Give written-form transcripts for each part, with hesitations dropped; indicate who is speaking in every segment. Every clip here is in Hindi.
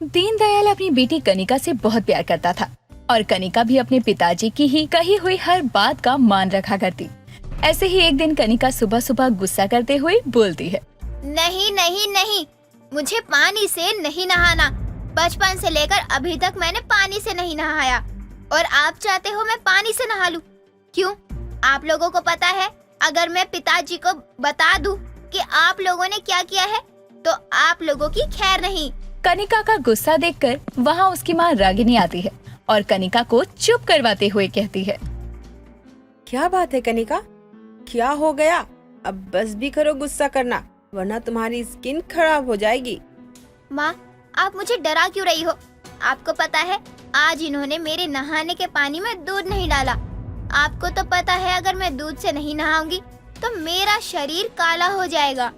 Speaker 1: दीनदयाल अपनी बेटी कनिका से बहुत प्यार करता था और कनिका भी अपने पिताजी की ही कही हुई हर बात का मान रखा करती। ऐसे ही एक दिन कनिका सुबह सुबह गुस्सा करते हुए बोलती है,
Speaker 2: नहीं नहीं नहीं, मुझे पानी से नहीं नहाना। बचपन से लेकर अभी तक मैंने पानी से नहीं नहाया और आप चाहते हो मैं पानी से नहा लूं? क्यों? आप लोगों को पता है, अगर मैं पिताजी को बता दूं कि आप लोगों ने क्या किया है तो आप लोगों की खैर नहीं।
Speaker 1: कनिका का गुस्सा देखकर वहाँ उसकी माँ रागिनी आती है और कनिका को चुप करवाते हुए कहती है,
Speaker 3: क्या बात है कनिका, क्या हो गया? अब बस भी करो गुस्सा करना, वरना तुम्हारी स्किन खराब हो जाएगी।
Speaker 2: माँ, आप मुझे डरा क्यों रही हो? आपको पता है आज इन्होंने मेरे नहाने के पानी में दूध नहीं डाला। आपको तो पता है अगर मैं दूध से नहीं नहाऊंगी तो मेरा शरीर काला हो जाएगा।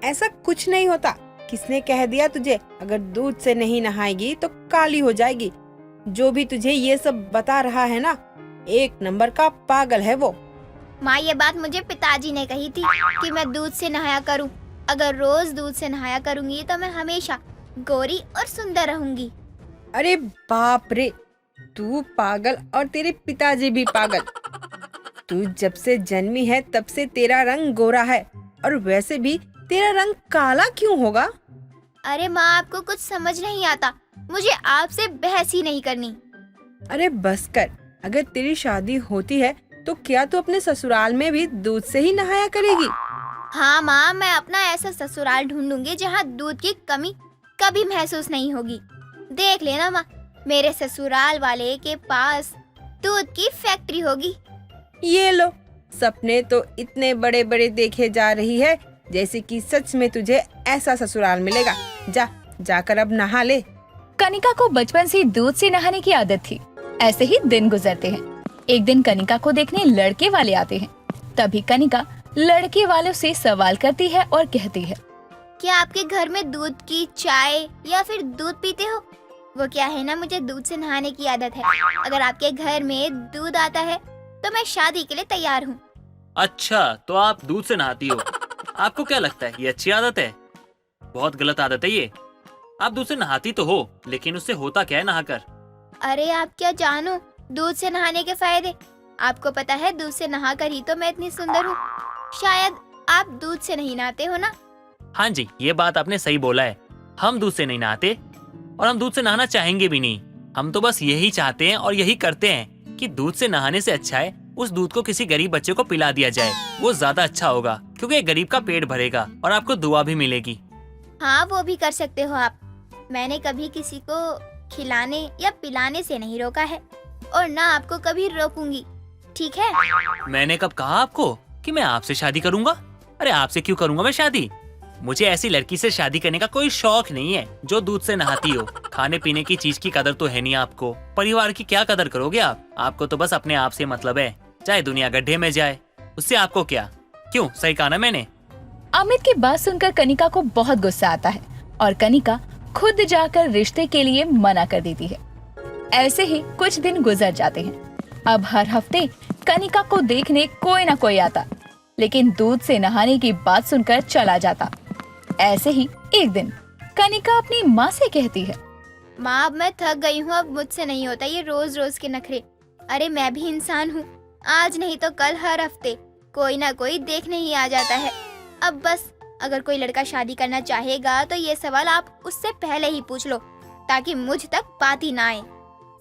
Speaker 3: ऐसा कुछ नहीं होता। किसने कह दिया तुझे अगर दूध से नहीं नहाएगी तो काली हो जाएगी? जो भी तुझे ये सब बता रहा है ना, एक नंबर का पागल है वो।
Speaker 2: माँ, ये बात मुझे पिताजी ने कही थी कि मैं दूध से नहाया करूं। अगर रोज दूध से नहाया करूंगी तो मैं हमेशा गोरी और सुंदर रहूंगी।
Speaker 3: अरे बाप रे, तू पागल और तेरे पिताजी भी पागल। तू जब से जन्मी है तब से तेरा रंग गोरा है, और वैसे भी तेरा रंग काला क्यों होगा?
Speaker 2: अरे माँ, आपको कुछ समझ नहीं आता। मुझे आपसे बहस ही नहीं करनी।
Speaker 3: अरे बस कर, अगर तेरी शादी होती है तो क्या तू अपने ससुराल में भी दूध से ही नहाया करेगी?
Speaker 2: हाँ माँ, मैं अपना ऐसा ससुराल ढूंढूंगी जहाँ दूध की कमी कभी महसूस नहीं होगी। देख लेना माँ, मेरे ससुराल वाले के पास दूध की फैक्ट्री होगी।
Speaker 3: ये लो, सपने तो इतने बड़े बड़े देखे जा रही है जैसे कि सच में तुझे ऐसा ससुराल मिलेगा। जाकर अब नहा ले।
Speaker 1: कनिका को बचपन से दूध से नहाने की आदत थी। ऐसे ही दिन गुजरते हैं। एक दिन कनिका को देखने लड़के वाले आते हैं। तभी कनिका लड़के वालों से सवाल करती है और कहती है,
Speaker 2: क्या आपके घर में दूध की चाय या फिर दूध पीते हो? वो क्या है ना, मुझे दूध से नहाने की आदत है। अगर आपके घर में दूध आता है तो मैं शादी के लिए तैयार हूँ।
Speaker 4: अच्छा, तो आप दूध से नहाती हो। आपको क्या लगता है ये अच्छी आदत है? बहुत गलत आदत है ये। आप दूध से नहाती तो हो, लेकिन उससे होता क्या है नहाकर?
Speaker 2: अरे आप क्या जानो दूध से नहाने के फायदे। आपको पता है दूध से नहाकर ही तो मैं इतनी सुंदर हूँ। शायद आप दूध से नहीं नहाते हो ना?
Speaker 4: हाँ जी, ये बात आपने सही बोला है। हम दूध से नहीं नहाते और हम दूध से नहाना चाहेंगे भी नहीं। हम तो बस यही चाहते हैं और यही करते हैं कि दूध से नहाने से अच्छा है उस दूध को किसी गरीब बच्चे को पिला दिया जाए। वो ज्यादा अच्छा होगा, क्योंकि गरीब का पेट भरेगा और आपको दुआ भी मिलेगी।
Speaker 2: हाँ, वो भी कर सकते हो आप। मैंने कभी किसी को खिलाने या पिलाने से नहीं रोका है और ना आपको कभी रोकूंगी, ठीक है?
Speaker 4: मैंने कब कहा आपको कि मैं आपसे शादी करूंगा? अरे आपसे क्यों करूंगा मैं शादी? मुझे ऐसी लड़की से शादी करने का कोई शौक नहीं है जो दूध से नहाती हो। खाने पीने की चीज की कदर तो है नहीं आपको। परिवार की क्या कदर करोगे आप? आपको तो बस अपने आप से मतलब है, चाहे दुनिया गड्ढे में जाए, उससे आपको क्या? क्यों, सही कहा ना मैंने?
Speaker 1: अमित की बात सुनकर कनिका को बहुत गुस्सा आता है और कनिका खुद जाकर रिश्ते के लिए मना कर देती है। ऐसे ही कुछ दिन गुजर जाते हैं। अब हर हफ्ते कनिका को देखने कोई ना कोई आता, लेकिन दूध से नहाने की बात सुनकर चला जाता। ऐसे ही एक दिन कनिका अपनी माँ से कहती है,
Speaker 2: माँ, अब मैं थक गई हूँ। अब मुझसे नहीं होता ये रोज रोज के नखरे। अरे मैं भी इंसान हूँ, आज नहीं तो कल हर हफ्ते कोई ना कोई देखने ही आ जाता है। अब बस अगर कोई लड़का शादी करना चाहेगा तो ये सवाल आप उससे पहले ही पूछ लो, ताकि मुझ तक बात ही ना आए।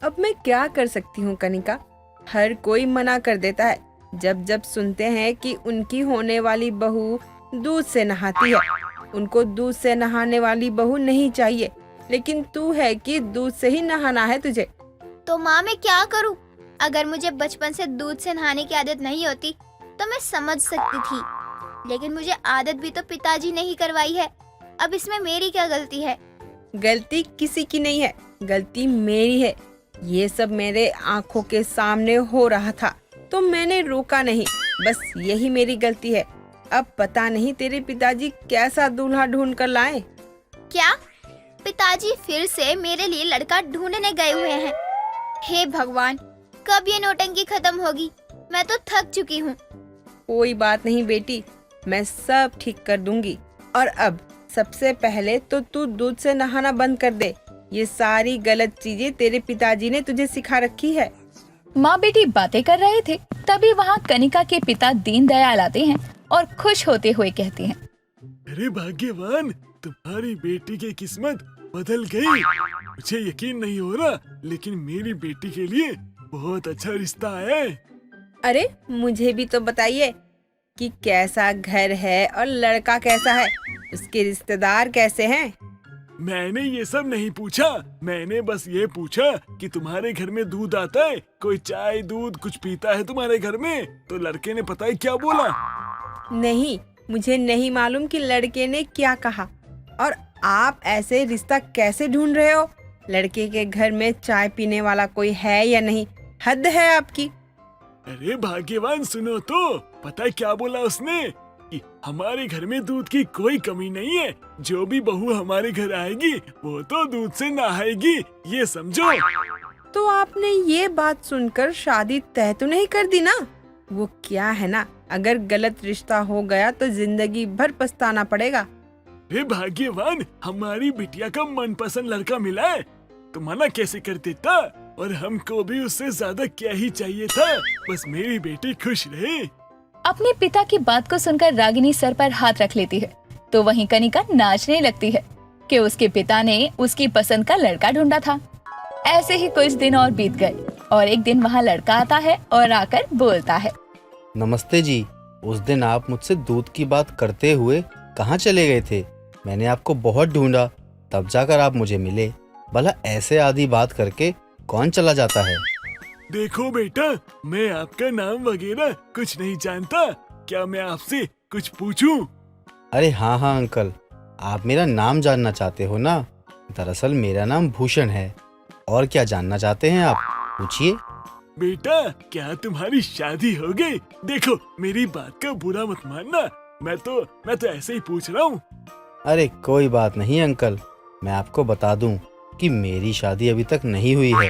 Speaker 3: अब मैं क्या कर सकती हूँ कनिका? हर कोई मना कर देता है जब जब सुनते हैं कि उनकी होने वाली बहू दूध से नहाती है। उनको दूध से नहाने वाली बहू नहीं चाहिए, लेकिन तू है कि दूध से ही नहाना है तुझे।
Speaker 2: तो माँ, मैं क्या करूँ? अगर मुझे बचपन से दूध से नहाने की आदत नहीं होती तो मैं समझ सकती थी, लेकिन मुझे आदत भी तो पिताजी ने ही करवाई है। अब इसमें मेरी क्या गलती है?
Speaker 3: गलती किसी की नहीं है, गलती मेरी है। ये सब मेरे आंखों के सामने हो रहा था तो मैंने रोका नहीं, बस यही मेरी गलती है। अब पता नहीं तेरे पिताजी कैसा दूल्हा ढूंढ कर लाए।
Speaker 2: क्या पिताजी फिर से मेरे लिए लड़का ढूंढने गए हुए हैं? हे भगवान, कब ये नौटंकी खत्म होगी? मैं तो थक चुकी हूँ।
Speaker 3: कोई बात नहीं बेटी, मैं सब ठीक कर दूंगी। और अब सबसे पहले तो तू दूध से नहाना बंद कर दे, ये सारी गलत चीजें तेरे पिताजी ने तुझे सिखा रखी है।
Speaker 1: माँ बेटी बातें कर रहे थे, तभी वहाँ कनिका के पिता दीनदयाल आते हैं और खुश होते हुए कहते हैं,
Speaker 5: अरे भाग्यवान, तुम्हारी बेटी की किस्मत बदल गई। मुझे यकीन नहीं हो रहा, लेकिन मेरी बेटी के लिए बहुत अच्छा रिश्ता है।
Speaker 3: अरे मुझे भी तो बताइए कि कैसा घर है और लड़का कैसा है, उसके रिश्तेदार कैसे हैं?
Speaker 5: मैंने ये सब नहीं पूछा, मैंने बस ये पूछा कि तुम्हारे घर में दूध आता है, कोई चाय दूध कुछ पीता है तुम्हारे घर में? तो लड़के ने पता है क्या बोला?
Speaker 3: नहीं, मुझे नहीं मालूम कि लड़के ने क्या कहा। और आप ऐसे रिश्ता कैसे ढूंढ रहे हो? लड़के के घर में चाय पीने वाला कोई है या नहीं? हद है आपकी।
Speaker 5: अरे भाग्यवान, सुनो तो, पता है क्या बोला उसने? कि हमारे घर में दूध की कोई कमी नहीं है, जो भी बहू हमारे घर आएगी वो तो दूध से नहाएगी, ये समझो।
Speaker 3: तो आपने ये बात सुनकर शादी तय तो नहीं कर दी ना? वो क्या है ना, अगर गलत रिश्ता हो गया तो जिंदगी भर पछताना पड़ेगा।
Speaker 5: अरे भाग्यवान, हमारी बिटिया का मनपसंद लड़का मिला है, तो मना कैसे कर देता? और हमको भी उससे ज्यादा क्या ही चाहिए था, बस मेरी बेटी खुश रहे।
Speaker 1: अपने पिता की बात को सुनकर रागिनी सर पर हाथ रख लेती है, तो वहीं कनिका नाचने लगती है कि उसके पिता ने उसकी पसंद का लड़का ढूंढा था। ऐसे ही कुछ दिन और बीत गए और एक दिन वहाँ लड़का आता है और आकर बोलता है,
Speaker 6: नमस्ते जी, उस दिन आप मुझसे दूध की बात करते हुए कहाँ चले गए थे? मैंने आपको बहुत ढूंढा, तब जाकर आप मुझे मिले। भला ऐसे आधी बात करके कौन चला जाता है?
Speaker 5: देखो बेटा, मैं आपका नाम वगैरह कुछ नहीं जानता, क्या मैं आपसे कुछ पूछूं?
Speaker 6: अरे हाँ हाँ अंकल, आप मेरा नाम जानना चाहते हो ना? दरअसल मेरा नाम भूषण है। और क्या जानना चाहते हैं आप? पूछिए।
Speaker 5: बेटा, क्या तुम्हारी शादी हो गई? देखो, मेरी बात का बुरा मत मानना, मैं तो ऐसे ही पूछ रहा हूँ।
Speaker 6: अरे कोई बात नहीं अंकल, मैं आपको बता दूं कि मेरी शादी अभी तक नहीं हुई है।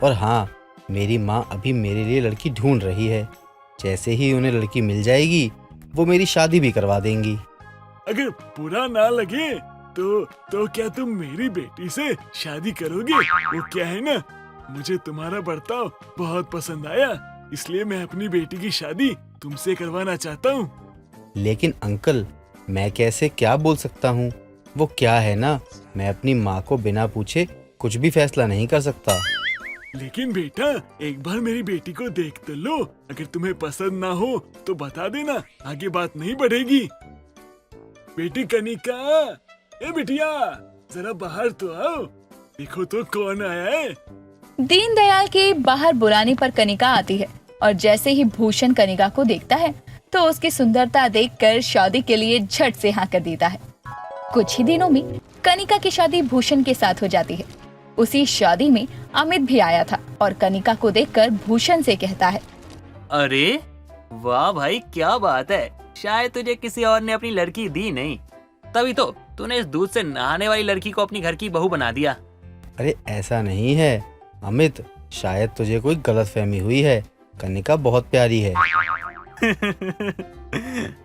Speaker 6: और हाँ, मेरी माँ अभी मेरे लिए लड़की ढूंढ रही है। जैसे ही उन्हें लड़की मिल जाएगी, वो मेरी शादी भी करवा देंगी।
Speaker 5: अगर बुरा ना लगे तो क्या तुम मेरी बेटी से शादी करोगे? वो क्या है ना, मुझे तुम्हारा बर्ताव बहुत पसंद आया, इसलिए मैं अपनी बेटी की शादी तुमसे करवाना चाहता हूँ।
Speaker 6: लेकिन अंकल, मैं कैसे क्या बोल सकता हूँ? वो क्या है ना, मैं अपनी माँ को बिना पूछे कुछ भी फैसला नहीं कर सकता।
Speaker 5: लेकिन बेटा, एक बार मेरी बेटी को देख तो लो, अगर तुम्हें पसंद ना हो तो बता देना, आगे बात नहीं बढ़ेगी। बेटी कनिका, ए बिटिया, जरा बाहर तो आओ, देखो तो कौन आया है।
Speaker 1: दीनदयाल के बाहर बुलाने पर कनिका आती है और जैसे ही भूषण कनिका को देखता है तो उसकी सुंदरता देखकर शादी के लिए झट से हाँ कर देता है। कुछ ही दिनों में कनिका की शादी भूषण के साथ हो जाती है। उसी शादी में अमित भी आया था और कनिका को देखकर भूषण से कहता है,
Speaker 4: अरे वाह भाई, क्या बात है, शायद तुझे किसी और ने अपनी लड़की दी नहीं, तभी तो तूने इस दूध से नहाने वाली लड़की को अपनी घर की बहू बना दिया।
Speaker 6: अरे ऐसा नहीं है अमित, शायद तुझे कोई गलतफहमी हुई है। कनिका बहुत प्यारी है।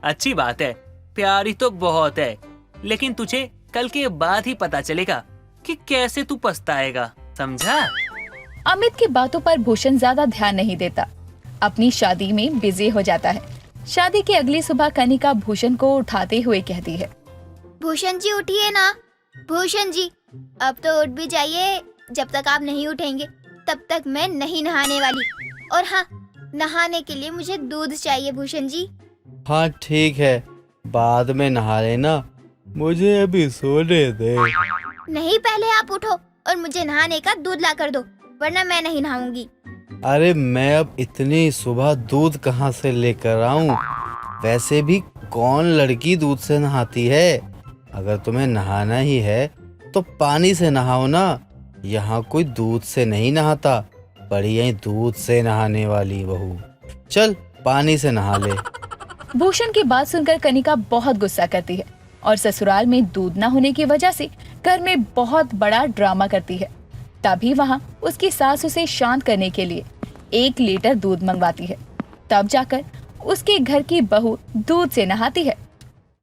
Speaker 4: अच्छी बात है, प्यारी तो बहुत है, लेकिन तुझे कल के बाद ही पता चलेगा कि कैसे तू पछताएगा, समझा?
Speaker 1: अमित की बातों पर भूषण ज्यादा ध्यान नहीं देता, अपनी शादी में बिजी हो जाता है। शादी की अगली सुबह कनिका भूषण को उठाते हुए कहती है,
Speaker 2: भूषण जी उठिए ना, भूषण जी अब तो उठ भी जाइए, जब तक आप नहीं उठेंगे तब तक मैं नहीं नहाने वाली। और हाँ, नहाने के लिए मुझे दूध चाहिए भूषण जी।
Speaker 6: हाँ ठीक है, बाद में नहा लेना, मुझे अभी सोने दे।
Speaker 2: नहीं, पहले आप उठो और मुझे नहाने का दूध ला कर दो, वरना मैं नहीं नहाऊंगी।
Speaker 6: अरे मैं अब इतनी सुबह दूध कहाँ से लेकर आऊं? वैसे भी कौन लड़की दूध से नहाती है? अगर तुम्हें नहाना ही है तो पानी से नहाओ ना, यहाँ कोई दूध से नहीं नहाता, बड़ी यही दूध से नहाने वाली बहू। चल पानी से नहा ले।
Speaker 1: भूषण की बात सुनकर कनिका बहुत गुस्सा करती है और ससुराल में दूध न होने की वजह से घर में बहुत बड़ा ड्रामा करती है। तभी वहाँ उसकी सास उसे शांत करने के लिए 1 लीटर दूध मंगवाती है। तब जाकर उसके घर की बहू दूध से नहाती है